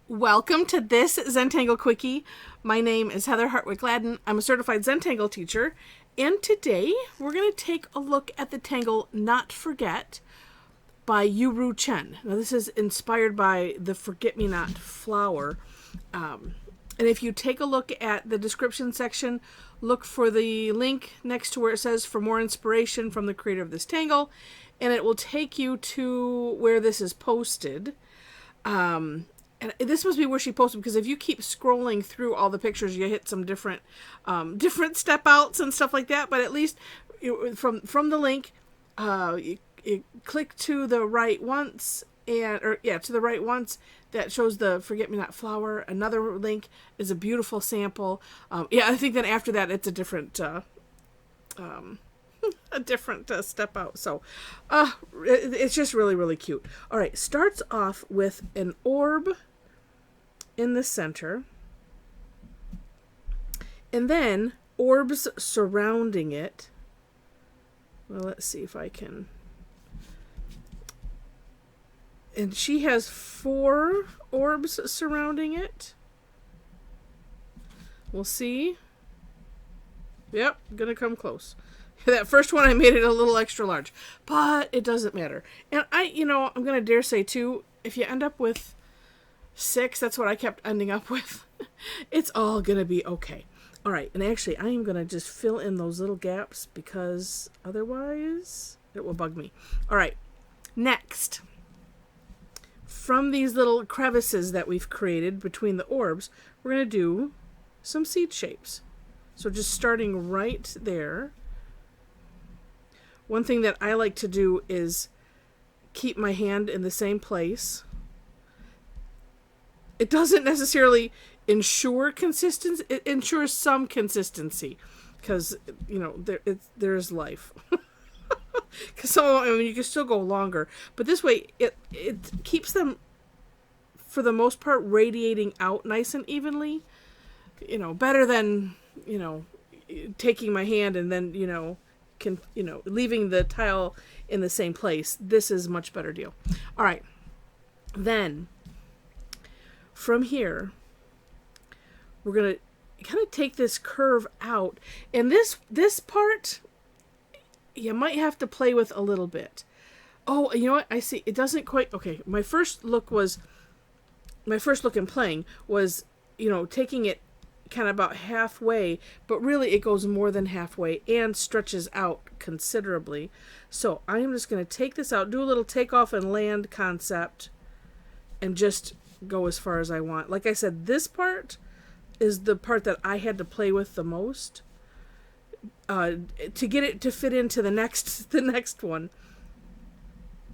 Welcome to this Zentangle Quickie. My name is Heather Hartwick Gladden. I'm a Certified Zentangle Teacher. And today we're going to take a look at the Tangle Not Forget by YuRu Chen. Now this is inspired by the Forget-Me-Not flower. And if you take a look at the description section, look for the link next to where it says for more inspiration from the creator of this Tangle. And it will take you to where this is posted. And this must be where she posted, because if you keep scrolling through all the pictures, you hit some different step outs and stuff like that. But at least from the link, you click to the right once, to the right once. That shows the Forget-Me-Not flower. Another link is a beautiful sample. I think then after that it's a different step out. So it's just really, really cute. All right, starts off with an orb in the center, and then orbs surrounding it. Well, let's see if I can. And she has 4 orbs surrounding it. We'll see. Yep, gonna come close. That first one I made it a little extra large, but it doesn't matter. And I'm gonna dare say too, if you end up with 6, that's what I kept ending up with. It's all gonna be okay. All right, and actually I am gonna just fill in those little gaps because otherwise it will bug me. All right, next, from these little crevices that we've created between the orbs, we're gonna do some seed shapes. So just starting right there. One thing that I like to do is keep my hand in the same place. It doesn't necessarily ensure consistency. It ensures some consistency, because there's life. Because you can still go longer, but this way it keeps them, for the most part, radiating out nice and evenly. Better than taking my hand and then leaving the tile in the same place. This is a much better deal. All right, then from here we're gonna kind of take this curve out, and this part you might have to play with a little bit. Oh, you know what? I see. It doesn't quite. Okay, my first look in playing was taking it kind of about halfway, but really it goes more than halfway and stretches out considerably. So I'm just going to take this out, do a little takeoff and land concept, and just go as far as I want. Like I said, this part is the part that I had to play with the most to get it to fit into the next one.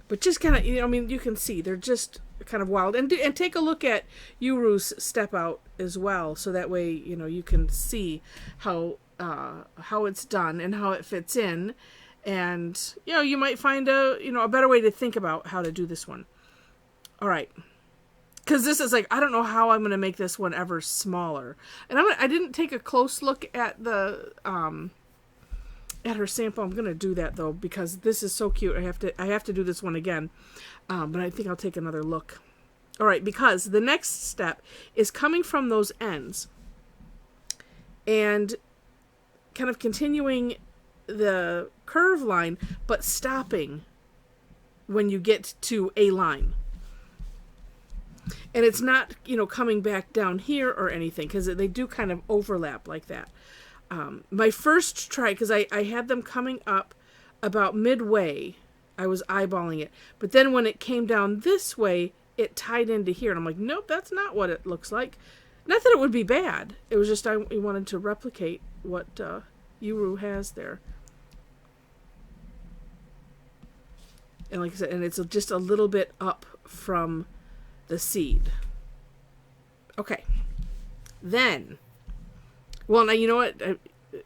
But just kind of, you can see they're just kind of wild. And take a look at YuRu's step out as well, so that way you can see how it's done and how it fits in, and you might find a better way to think about how to do this one. All right, because this is I don't know how I'm going to make this one ever smaller. And I didn't take a close look at the at her sample. I'm gonna do that though, because this is so cute. I have to do this one again, but I think I'll take another look. All right, because the next step is coming from those ends and kind of continuing the curve line, but stopping when you get to a line. And it's not coming back down here or anything, because they do kind of overlap like that. My first try, because I had them coming up about midway, I was eyeballing it. But then when it came down this way, it tied into here. And I'm like, nope, that's not what it looks like. Not that it would be bad. It was just I wanted to replicate what YuRu has there. And like I said, and it's just a little bit up from the seed. Okay. Then... Well, now you know what,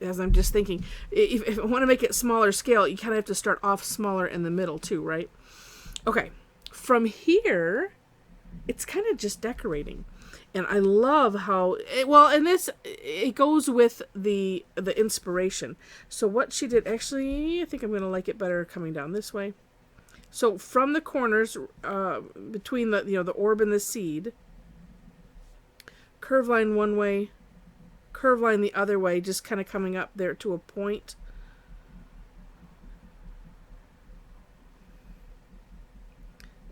as I'm just thinking, if I want to make it smaller scale, you kind of have to start off smaller in the middle too, right? Okay, from here, it's kind of just decorating. And I love how, it goes with the inspiration. So what she did, actually, I think I'm going to like it better coming down this way. So from the corners, between the orb and the seed, curve line one way, curve line the other way, just kind of coming up there to a point.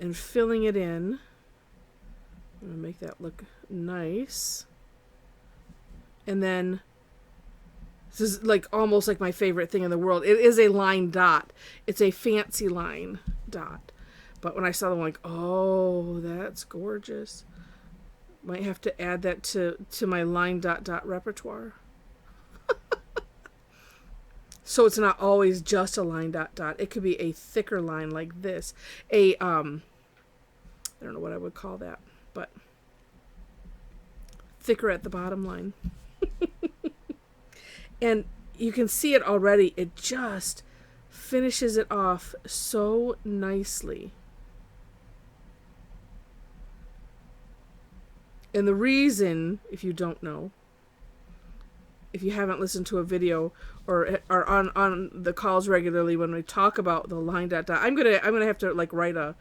And filling it in. I'm going to make that look nice. And then, this is like almost like my favorite thing in the world. It is a line dot. It's a fancy line dot. But when I saw them, I'm like, oh, that's gorgeous. Might have to add that to my line dot repertoire. So it's not always just a line dot dot. It could be a thicker line like this. I don't know what I would call that, but thicker at the bottom line. And you can see it already. It just finishes it off so nicely. And the reason, if you don't know, if you haven't listened to a video or are on the calls regularly when we talk about the line dot dot, I'm gonna have to like write a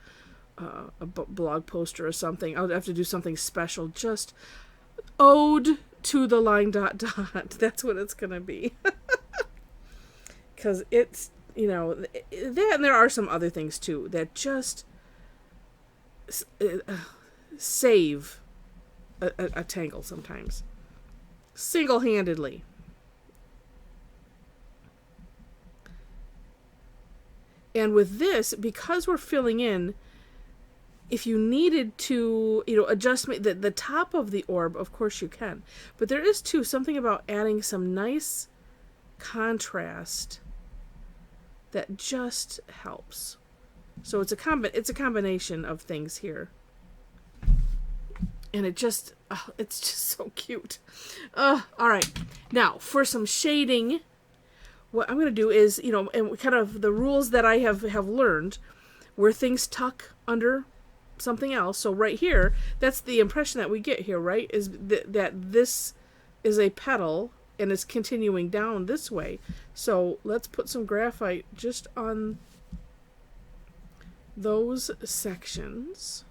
blog poster or something. I'll have to do something special, just ode to the line dot dot. That's what it's gonna be. Because it's, you know, that, and there are some other things too that just save a tangle sometimes, single-handedly. And with this, because we're filling in, if you needed to, you know, adjust the top of the orb, of course you can. But there is too something about adding some nice contrast that just helps. So it's a combination of things here. And it's just so cute. All right. Now, for some shading, what I'm going to do is, you know, and kind of the rules that I have learned, where things tuck under something else. So right here, that's the impression that we get here, right? Is that this is a petal and it's continuing down this way. So let's put some graphite just on those sections.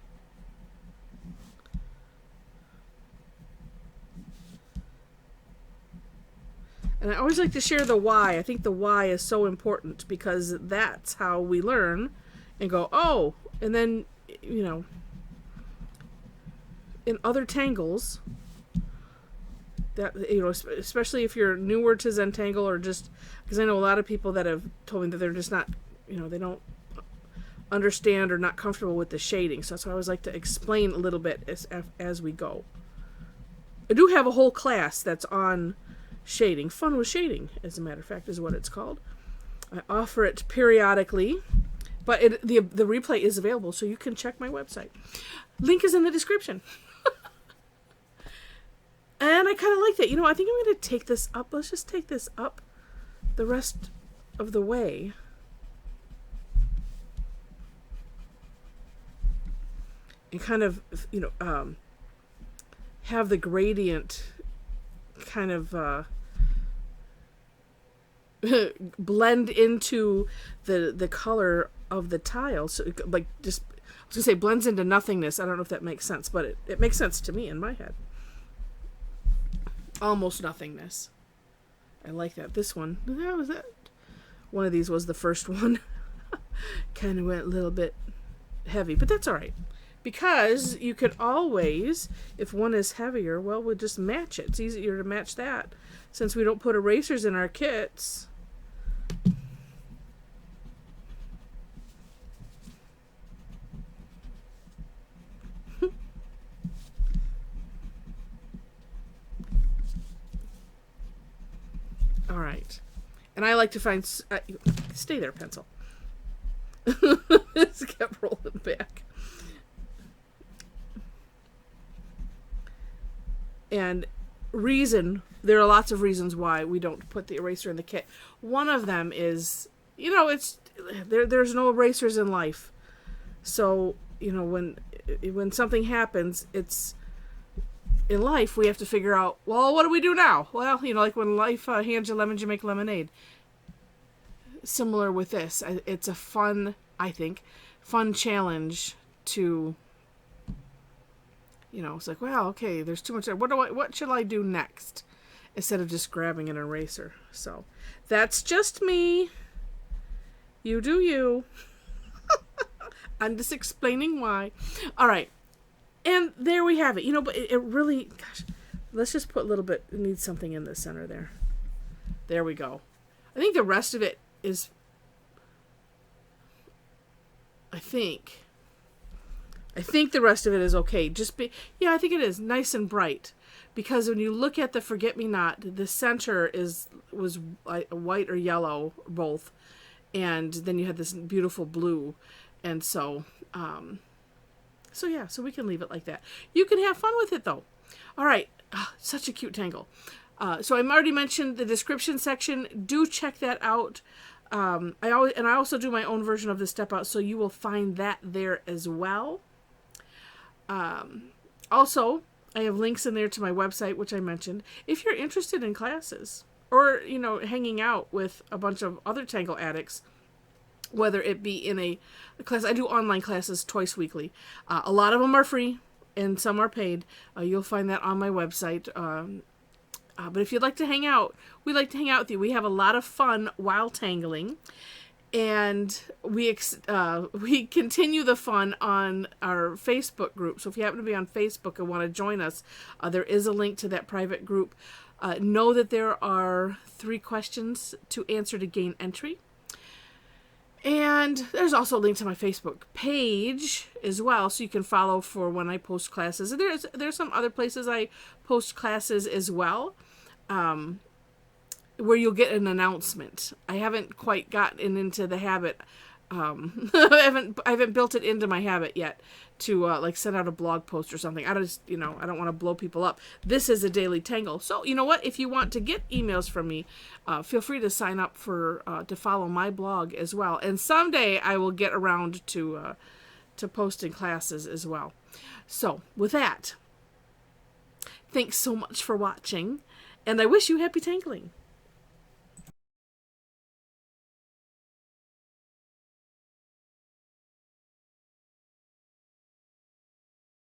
And I always like to share the why. I think the why is so important because that's how we learn and go, oh, and then, you know, in other tangles, that, you know, especially if you're newer to Zentangle, or just, because I know a lot of people that have told me that they're just not, you know, they don't understand or not comfortable with the shading. So that's why I always like to explain a little bit as we go. I do have a whole class that's on shading. Fun with shading, as a matter of fact, is what it's called. I offer it periodically, but the replay is available, so you can check my website. Link is in the description. And I kind of like that. You know, I think I'm going to take this up. Let's just take this up the rest of the way. And kind of, you know, have the gradient kind of blend into the color of the tile. So like, just, I was gonna say blends into nothingness. I don't know if that makes sense, but it makes sense to me in my head. Almost nothingness. I like that. This one, that was it. One of these was the first one. Kind of went a little bit heavy, but that's all right. Because you could always, if one is heavier, well, we'll just match it. It's easier to match that since we don't put erasers in our kits. All right. And I like to find... stay there, pencil. It's kept rolling back. And there are lots of reasons why we don't put the eraser in the kit. One of them is, you know, there's no erasers in life. So, you know, when something happens, it's in life we have to figure out, well, what do we do now? Well, you know, like when life hands you lemons, you make lemonade. Similar with this. It's a fun, I think, fun challenge to It's like, well, okay, there's too much there. What should I do next? Instead of just grabbing an eraser. So that's just me. You do you. I'm just explaining why. All right. And there we have it. But it really, gosh, let's just put a little bit, it needs something in the center there. There we go. I think the rest of it is, I think the rest of it is okay. I think it is nice and bright. Because when you look at the forget-me-not, the center was white or yellow, both. And then you had this beautiful blue. And so we can leave it like that. You can have fun with it, though. All right. Such a cute tangle. So I've already mentioned the description section. Do check that out. I also do my own version of the step out, so you will find that there as well. Also, I have links in there to my website, which I mentioned. If you're interested in classes or, hanging out with a bunch of other Tangle addicts, whether it be in a class, I do online classes twice weekly. A lot of them are free and some are paid. You'll find that on my website. But if you'd like to hang out, we like to hang out with you. We have a lot of fun while tangling. And we continue the fun on our Facebook group. So if you happen to be on Facebook and want to join us, there is a link to that private group. Know that there are 3 questions to answer to gain entry. And there's also a link to my Facebook page as well, so you can follow for when I post classes. And there's some other places I post classes as well. Where you'll get an announcement. I haven't quite gotten into the habit. I haven't built it into my habit yet to send out a blog post or something. I don't want to blow people up. This is a daily tangle. So you know what? If you want to get emails from me, feel free to sign up to follow my blog as well. And someday I will get around to posting classes as well. So with that, thanks so much for watching, and I wish you happy tangling.